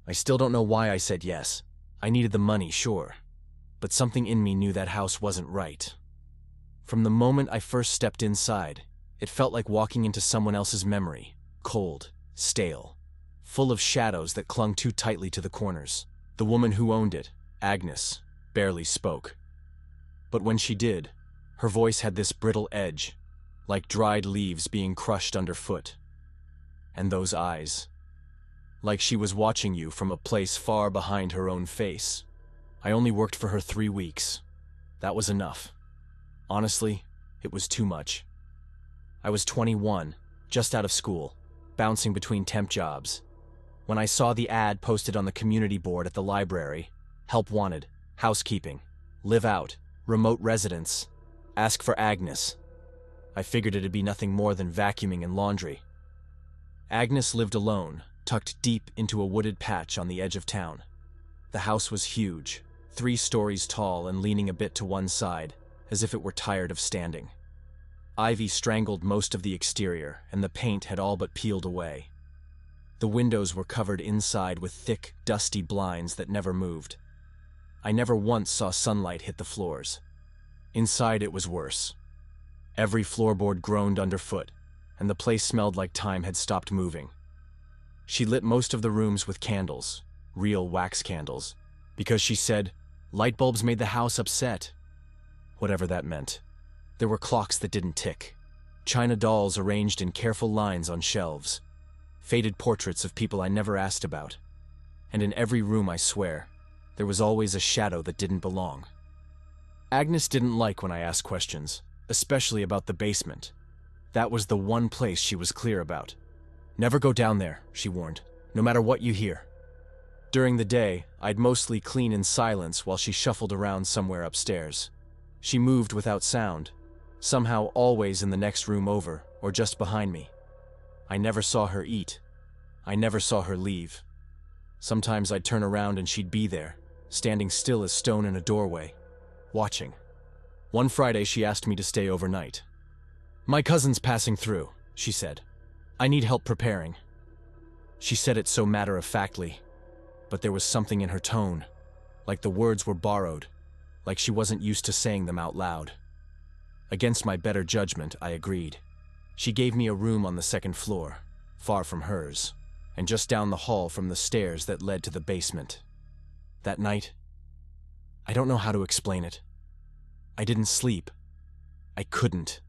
I still don't know why I said yes. I needed the money, sure. But something in me knew that house wasn't right. From the moment I first stepped inside, it felt like walking into someone else's memory. Cold, stale, full of shadows that clung too tightly to the corners. The woman who owned it, Agnes, barely spoke. But when she did, her voice had this brittle edge, like dried leaves being crushed underfoot. And those eyes, like she was watching you from a place far behind her own face. I only worked for her 3 weeks. That was enough. Honestly, it was too much. I was 21, just out of school, bouncing between temp jobs. When I saw the ad posted on the community board at the library, help wanted, housekeeping, live out, remote residence, ask for Agnes, I figured it'd be nothing more than vacuuming and laundry. Agnes lived alone, tucked deep into a wooded patch on the edge of town. The house was huge, 3 stories tall and leaning a bit to one side, as if it were tired of standing. Ivy strangled most of the exterior, and the paint had all but peeled away. The windows were covered inside with thick, dusty blinds that never moved. I never once saw sunlight hit the floors. Inside it was worse. Every floorboard groaned underfoot, and the place smelled like time had stopped moving. She lit most of the rooms with candles, real wax candles, because she said, light bulbs made the house upset. Whatever that meant. There were clocks that didn't tick, china dolls arranged in careful lines on shelves, faded portraits of people I never asked about, and in every room, I swear, there was always a shadow that didn't belong. Agnes didn't like when I asked questions, especially about the basement. That was the one place she was clear about. Never go down there, she warned, no matter what you hear. During the day, I'd mostly clean in silence while she shuffled around somewhere upstairs. She moved without sound, somehow always in the next room over or just behind me. I never saw her eat. I never saw her leave. Sometimes I'd turn around and she'd be there, standing still as stone in a doorway, watching. One Friday she asked me to stay overnight. My cousin's passing through, she said. I need help preparing. She said it so matter-of-factly, but there was something in her tone, like the words were borrowed, like she wasn't used to saying them out loud. Against my better judgment, I agreed. She gave me a room on the 2nd floor, far from hers, and just down the hall from the stairs that led to the basement. That night, I don't know how to explain it. I didn't sleep. I couldn't.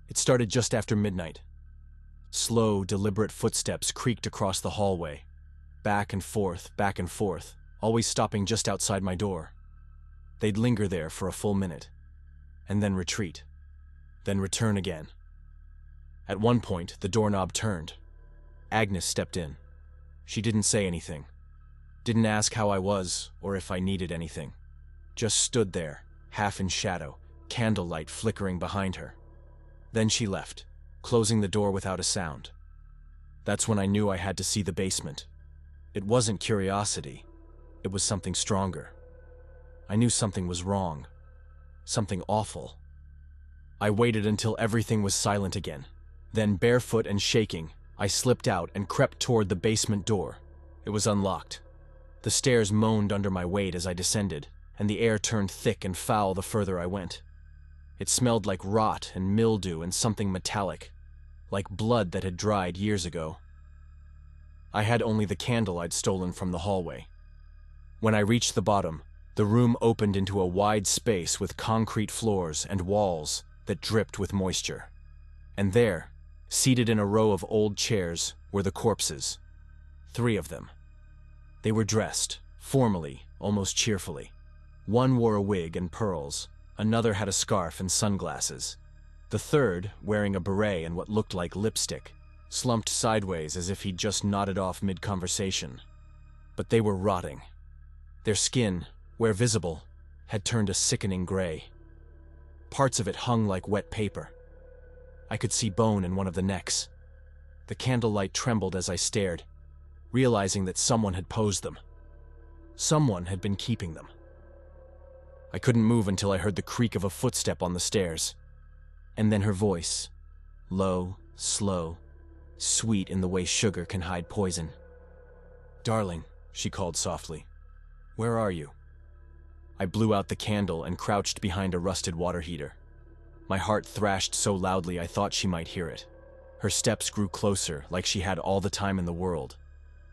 It started just after midnight. Slow, deliberate footsteps creaked across the hallway, back and forth, always stopping just outside my door. They'd linger there for a full minute, and then retreat, then return again. At one point, the doorknob turned. Agnes stepped in. She didn't say anything, didn't ask how I was or if I needed anything. Just stood there, half in shadow, candlelight flickering behind her. Then she left, closing the door without a sound. That's when I knew I had to see the basement. It wasn't curiosity. It was something stronger. I knew something was wrong. Something awful. I waited until everything was silent again. Then, barefoot and shaking, I slipped out and crept toward the basement door. It was unlocked. The stairs moaned under my weight as I descended, and the air turned thick and foul the further I went. It smelled like rot and mildew and something metallic, like blood that had dried years ago. I had only the candle I'd stolen from the hallway. When I reached the bottom, the room opened into a wide space with concrete floors and walls that dripped with moisture. And there, seated in a row of old chairs, were the corpses. 3 of them. They were dressed, formally, almost cheerfully. One wore a wig and pearls, another had a scarf and sunglasses. The third, wearing a beret and what looked like lipstick, slumped sideways as if he'd just nodded off mid-conversation. But they were rotting. Their skin, where visible, had turned a sickening gray. Parts of it hung like wet paper. I could see bone in one of the necks. The candlelight trembled as I stared, realizing that someone had posed them. Someone had been keeping them. I couldn't move until I heard the creak of a footstep on the stairs. And then her voice, low, slow, sweet in the way sugar can hide poison. "Darling," she called softly. "Where are you?" I blew out the candle and crouched behind a rusted water heater. My heart thrashed so loudly I thought she might hear it. Her steps grew closer, like she had all the time in the world.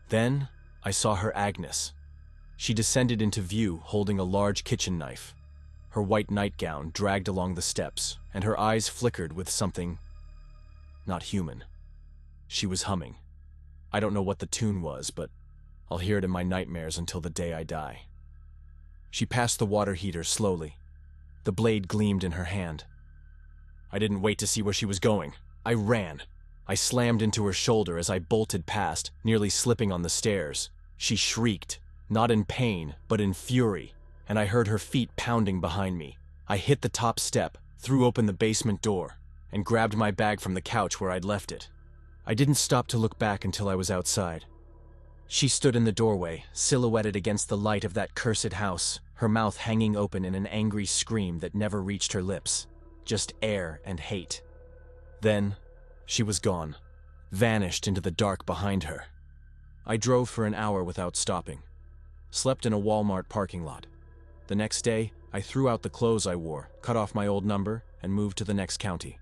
Then, I saw her Agnes. She descended into view holding a large kitchen knife. Her white nightgown dragged along the steps, and her eyes flickered with something not human. She was humming. I don't know what the tune was, but I'll hear it in my nightmares until the day I die. She passed the water heater slowly. The blade gleamed in her hand. I didn't wait to see where she was going. I ran. I slammed into her shoulder as I bolted past, nearly slipping on the stairs. She shrieked, not in pain, but in fury, and I heard her feet pounding behind me. I hit the top step, threw open the basement door, and grabbed my bag from the couch where I'd left it. I didn't stop to look back until I was outside. She stood in the doorway, silhouetted against the light of that cursed house, her mouth hanging open in an angry scream that never reached her lips. Just air and hate. Then, she was gone, vanished into the dark behind her. I drove for an hour without stopping. Slept in a Walmart parking lot. The next day, I threw out the clothes I wore, cut off my old number, and moved to the next county.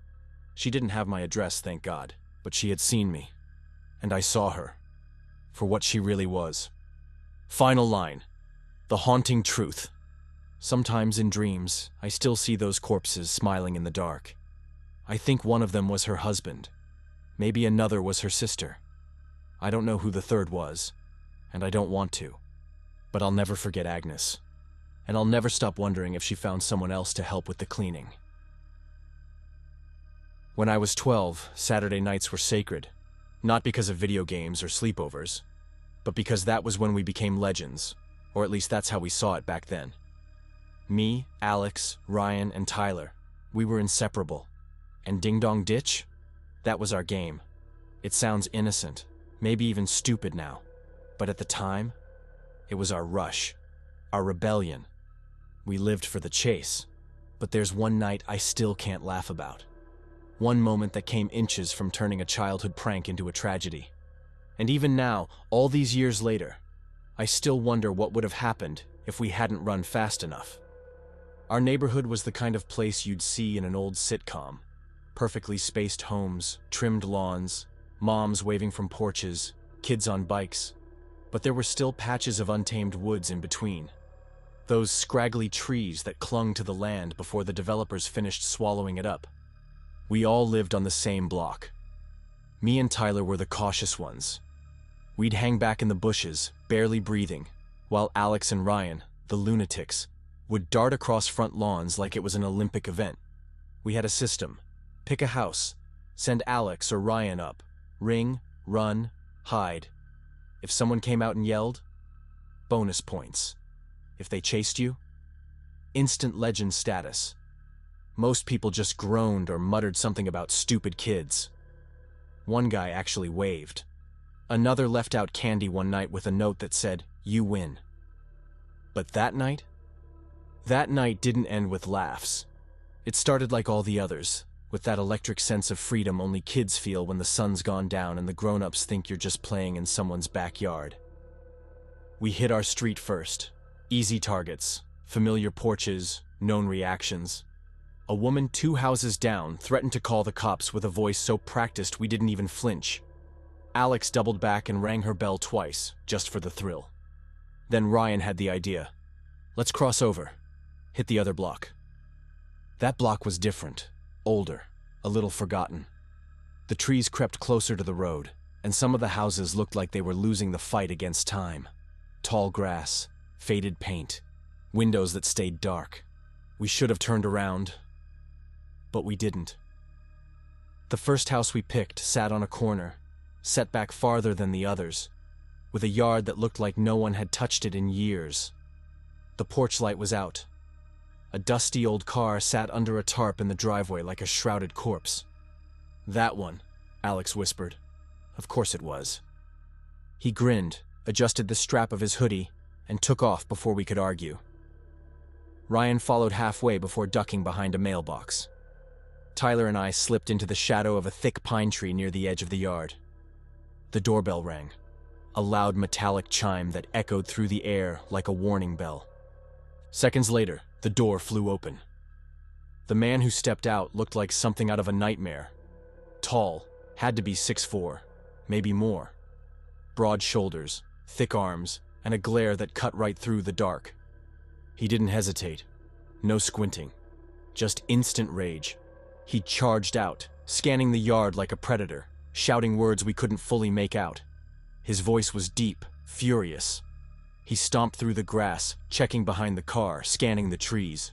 She didn't have my address, thank God, but she had seen me. And I saw her. For what she really was. Final line. The haunting truth. Sometimes in dreams, I still see those corpses smiling in the dark. I think one of them was her husband. Maybe another was her sister. I don't know who the third was, and I don't want to. But I'll never forget Agnes. And I'll never stop wondering if she found someone else to help with the cleaning. When I was 12, Saturday nights were sacred. Not because of video games or sleepovers, but because that was when we became legends, or at least that's how we saw it back then. Me, Alex, Ryan, and Tyler, we were inseparable. And Ding Dong Ditch? That was our game. It sounds innocent, maybe even stupid now, but at the time, it was our rush, our rebellion. We lived for the chase, but there's one night I still can't laugh about. One moment that came inches from turning a childhood prank into a tragedy. And even now, all these years later, I still wonder what would have happened if we hadn't run fast enough. Our neighborhood was the kind of place you'd see in an old sitcom. Perfectly spaced homes, trimmed lawns, moms waving from porches, kids on bikes. But there were still patches of untamed woods in between. Those scraggly trees that clung to the land before the developers finished swallowing it up. We all lived on the same block. Me and Tyler were the cautious ones. We'd hang back in the bushes, barely breathing, while Alex and Ryan, the lunatics, would dart across front lawns like it was an Olympic event. We had a system. Pick a house, send Alex or Ryan up, ring, run, hide. If someone came out and yelled, bonus points. If they chased you, instant legend status. Most people just groaned or muttered something about stupid kids. One guy actually waved. Another left out candy one night with a note that said, "You win." But that night didn't end with laughs. It started like all the others, with that electric sense of freedom only kids feel when the sun's gone down and the grown-ups think you're just playing in someone's backyard. We hit our street first. Easy targets, familiar porches, known reactions. A woman 2 houses down threatened to call the cops with a voice so practiced we didn't even flinch. Alex doubled back and rang her bell twice, just for the thrill. Then Ryan had the idea. Let's cross over. Hit the other block. That block was different, older, a little forgotten. The trees crept closer to the road, and some of the houses looked like they were losing the fight against time. Tall grass, faded paint, windows that stayed dark. We should have turned around, but we didn't. The first house we picked sat on a corner, set back farther than the others, with a yard that looked like no one had touched it in years. The porch light was out. A dusty old car sat under a tarp in the driveway like a shrouded corpse. "That one," Alex whispered. Of course it was. He grinned, adjusted the strap of his hoodie, and took off before we could argue. Ryan followed halfway before ducking behind a mailbox. Tyler and I slipped into the shadow of a thick pine tree near the edge of the yard. The doorbell rang. a loud metallic chime that echoed through the air like a warning bell. Seconds later, the door flew open. The man who stepped out looked like something out of a nightmare. Tall, had to be 6'4", maybe more. Broad shoulders, thick arms, and a glare that cut right through the dark. He didn't hesitate. No squinting. Just instant rage. He charged out, scanning the yard like a predator, shouting words we couldn't fully make out. His voice was deep, furious. He stomped through the grass, checking behind the car, scanning the trees.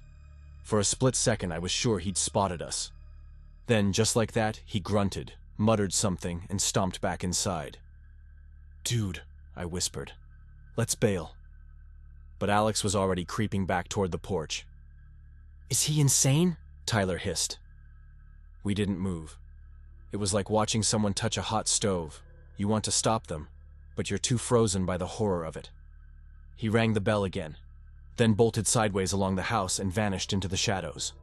For a split second, I was sure he'd spotted us. Then, just like that, he grunted, muttered something, and stomped back inside. "Dude," I whispered. "Let's bail." But Alex was already creeping back toward the porch. "Is he insane?" Tyler hissed. We didn't move. It was like watching someone touch a hot stove. You want to stop them, but you're too frozen by the horror of it. He rang the bell again, then bolted sideways along the house and vanished into the shadows.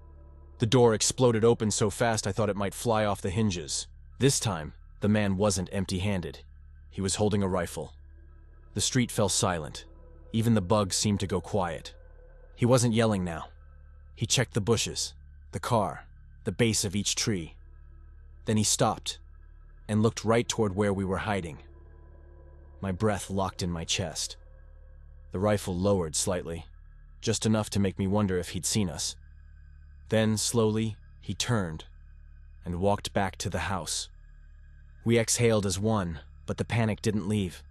The door exploded open so fast I thought it might fly off the hinges. This time, the man wasn't empty-handed. He was holding a rifle. The street fell silent. Even the bugs seemed to go quiet. He wasn't yelling now. He checked the bushes, the car, the base of each tree. Then he stopped and looked right toward where we were hiding. My breath locked in my chest. The rifle lowered slightly, just enough to make me wonder if he'd seen us. Then, slowly, he turned and walked back to the house. We exhaled as one, but the panic didn't leave.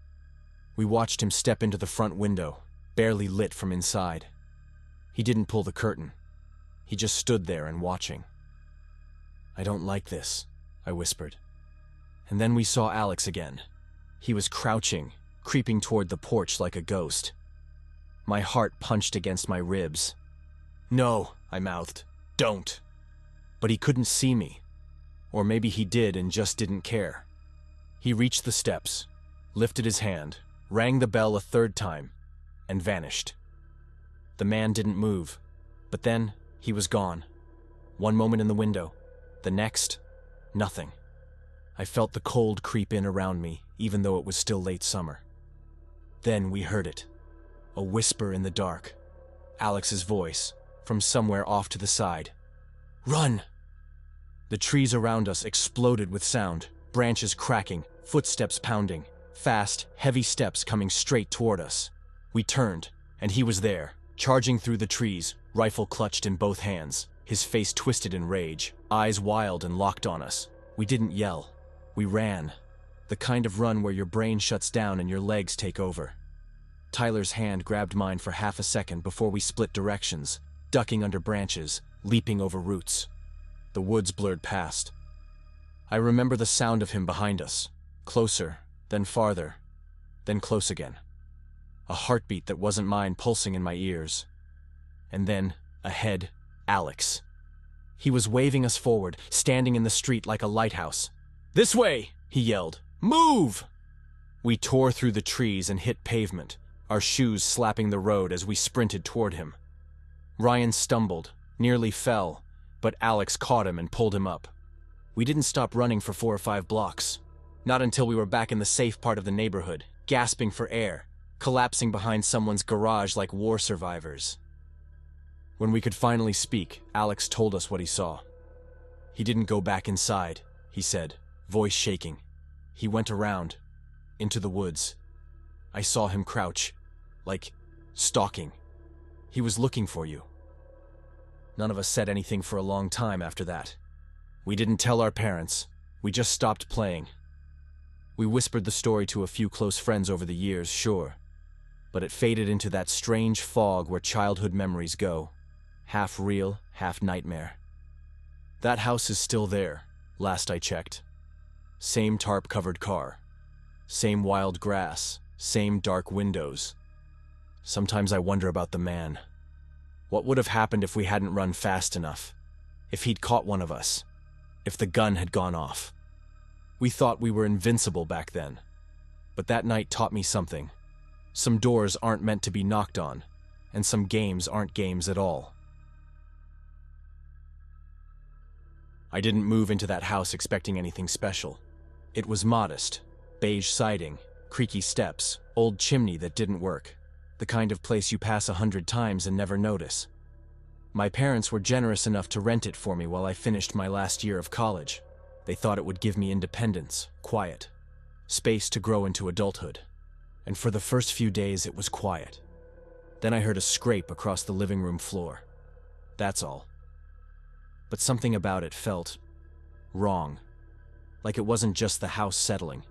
We watched him step into the front window, barely lit from inside. He didn't pull the curtain. He just stood there and watching. "I don't like this," I whispered. And then we saw Alex again. He was crouching, creeping toward the porch like a ghost. My heart punched against my ribs. "No," I mouthed. "Don't." But he couldn't see me. Or maybe he did and just didn't care. He reached the steps, lifted his hand, rang the bell a third time, and vanished. The man didn't move, but then he was gone. One moment in the window, the next, nothing. I felt the cold creep in around me, even though it was still late summer. Then we heard it. A whisper in the dark. Alex's voice, from somewhere off to the side. "Run!" The trees around us exploded with sound, branches cracking, footsteps pounding, fast, heavy steps coming straight toward us. We turned, and he was there, charging through the trees, rifle clutched in both hands, his face twisted in rage, eyes wild and locked on us. We didn't yell. We ran. The kind of run where your brain shuts down and your legs take over. Tyler's hand grabbed mine for half a second before we split directions, ducking under branches, leaping over roots. The woods blurred past. I remember the sound of him behind us, closer, then farther, then close again. A heartbeat that wasn't mine pulsing in my ears. And then, ahead, Alex. He was waving us forward, standing in the street like a lighthouse. "This way!" he yelled. "Move!" We tore through the trees and hit pavement, our shoes slapping the road as we sprinted toward him. Ryan stumbled, nearly fell, but Alex caught him and pulled him up. We didn't stop running for 4 or 5 blocks. Not until we were back in the safe part of the neighborhood, gasping for air, collapsing behind someone's garage like war survivors. When we could finally speak, Alex told us what he saw. He didn't go back inside, he said, voice shaking. He went around, into the woods. I saw him crouch, like stalking. He was looking for you. None of us said anything for a long time after that. We didn't tell our parents. We just stopped playing. We whispered the story to a few close friends over the years, sure, but it faded into that strange fog where childhood memories go, half real, half nightmare. That house is still there, last I checked. Same tarp-covered car, same wild grass, same dark windows. Sometimes I wonder about the man. What would have happened if we hadn't run fast enough? If he'd caught one of us? If the gun had gone off? We thought we were invincible back then. But that night taught me something. Some doors aren't meant to be knocked on, and some games aren't games at all. I didn't move into that house expecting anything special. It was modest, beige siding, Creaky steps, old chimney that didn't work. The kind of place you pass 100 times and never notice. My parents were generous enough to rent it for me while I finished my last year of college. They thought it would give me independence, quiet, space to grow into adulthood. And for the first few days it was quiet. Then I heard a scrape across the living room floor. That's all. But something about it felt wrong. Like it wasn't just the house settling.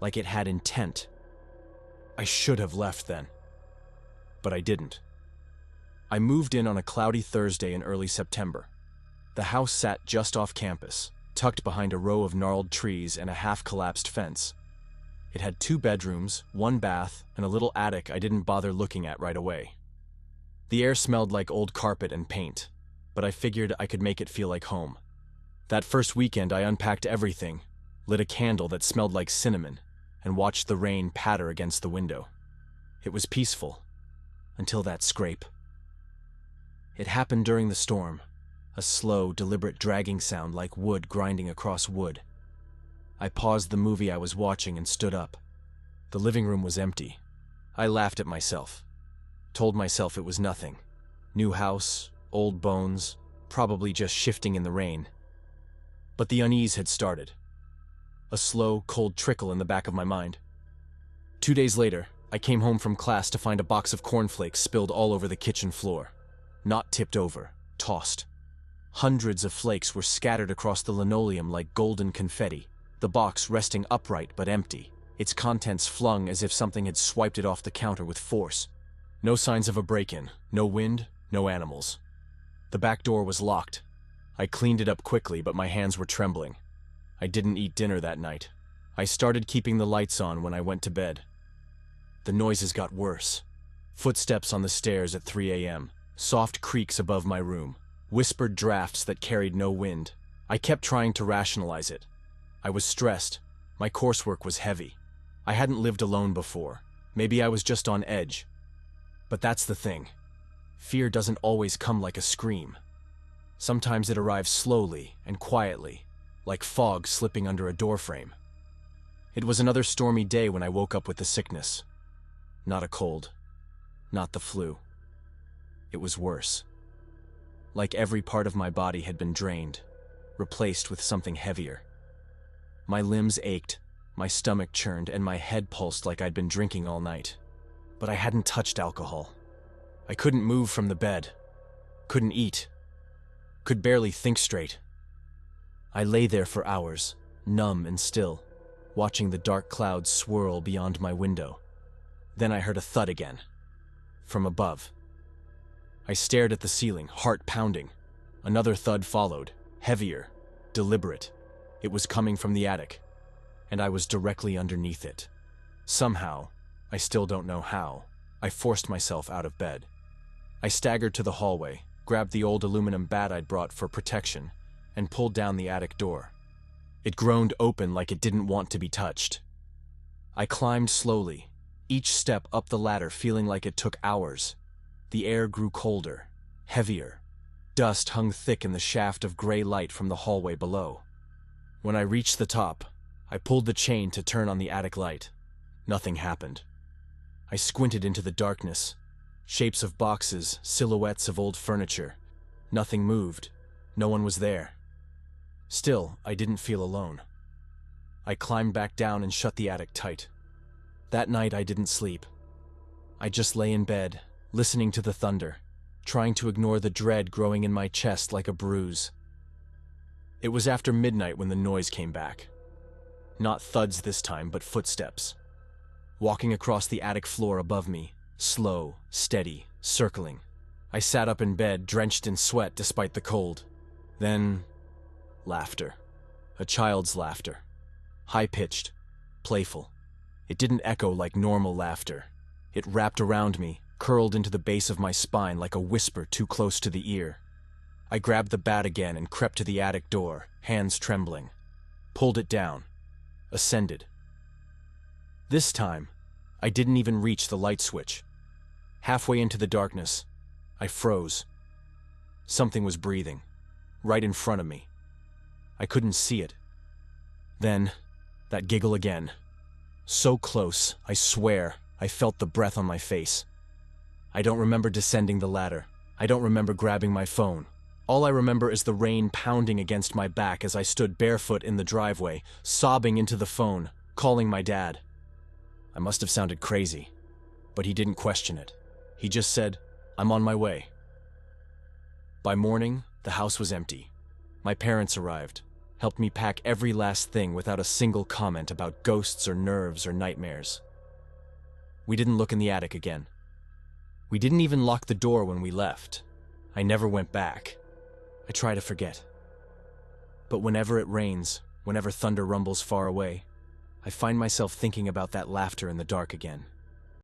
Like it had intent. I should have left then. But I didn't. I moved in on a cloudy Thursday in early September. The house sat just off campus, tucked behind a row of gnarled trees and a half-collapsed fence. It had 2 bedrooms, 1 bath, and a little attic I didn't bother looking at right away. The air smelled like old carpet and paint, but I figured I could make it feel like home. That first weekend I unpacked everything, lit a candle that smelled like cinnamon, and watched the rain patter against the window. It was peaceful, until that scrape. It happened during the storm, a slow, deliberate dragging sound like wood grinding across wood. I paused the movie I was watching and stood up. The living room was empty. I laughed at myself, told myself it was nothing. New house, old bones, probably just shifting in the rain. But the unease had started. A slow, cold trickle in the back of my mind. 2 days later, I came home from class to find a box of cornflakes spilled all over the kitchen floor. Not tipped over, tossed. Hundreds of flakes were scattered across the linoleum like golden confetti, the box resting upright but empty, its contents flung as if something had swiped it off the counter with force. No signs of a break-in, no wind, no animals. The back door was locked. I cleaned it up quickly, but my hands were trembling. I didn't eat dinner that night. I started keeping the lights on when I went to bed. The noises got worse. Footsteps on the stairs at 3 a.m., soft creaks above my room, whispered drafts that carried no wind. I kept trying to rationalize it. I was stressed. My coursework was heavy. I hadn't lived alone before. Maybe I was just on edge. But that's the thing. Fear doesn't always come like a scream. Sometimes it arrives slowly and quietly, like fog slipping under a doorframe. It was another stormy day when I woke up with the sickness. Not a cold. Not the flu. It was worse. Like every part of my body had been drained, replaced with something heavier. My limbs ached, my stomach churned, and my head pulsed like I'd been drinking all night. But I hadn't touched alcohol. I couldn't move from the bed. Couldn't eat. Could barely think straight. I lay there for hours, numb and still, watching the dark clouds swirl beyond my window. Then I heard a thud again. From above. I stared at the ceiling, heart pounding. Another thud followed, heavier, deliberate. It was coming from the attic, and I was directly underneath it. Somehow, I still don't know how, I forced myself out of bed. I staggered to the hallway, grabbed the old aluminum bat I'd brought for protection, and pulled down the attic door. It groaned open like it didn't want to be touched. I climbed slowly, each step up the ladder feeling like it took hours. The air grew colder, heavier. Dust hung thick in the shaft of gray light from the hallway below. When I reached the top, I pulled the chain to turn on the attic light. Nothing happened. I squinted into the darkness. Shapes of boxes, silhouettes of old furniture. Nothing moved. No one was there. Still, I didn't feel alone. I climbed back down and shut the attic tight. That night I didn't sleep. I just lay in bed, listening to the thunder, trying to ignore the dread growing in my chest like a bruise. It was after midnight when the noise came back. Not thuds this time, but footsteps. Walking across the attic floor above me, slow, steady, circling. I sat up in bed, drenched in sweat despite the cold. Then, laughter. A child's laughter. High-pitched, playful. It didn't echo like normal laughter. It wrapped around me, curled into the base of my spine like a whisper too close to the ear. I grabbed the bat again and crept to the attic door, hands trembling. Pulled it down. Ascended. This time, I didn't even reach the light switch. Halfway into the darkness, I froze. Something was breathing, right in front of me. I couldn't see it. Then, that giggle again. So close, I swear, I felt the breath on my face. I don't remember descending the ladder. I don't remember grabbing my phone. All I remember is the rain pounding against my back as I stood barefoot in the driveway, sobbing into the phone, calling my dad. I must have sounded crazy, but he didn't question it. He just said, "I'm on my way." By morning, the house was empty. My parents arrived, helped me pack every last thing without a single comment about ghosts or nerves or nightmares. We didn't look in the attic again. We didn't even lock the door when we left. I never went back. I try to forget. But whenever it rains, whenever thunder rumbles far away, I find myself thinking about that laughter in the dark again.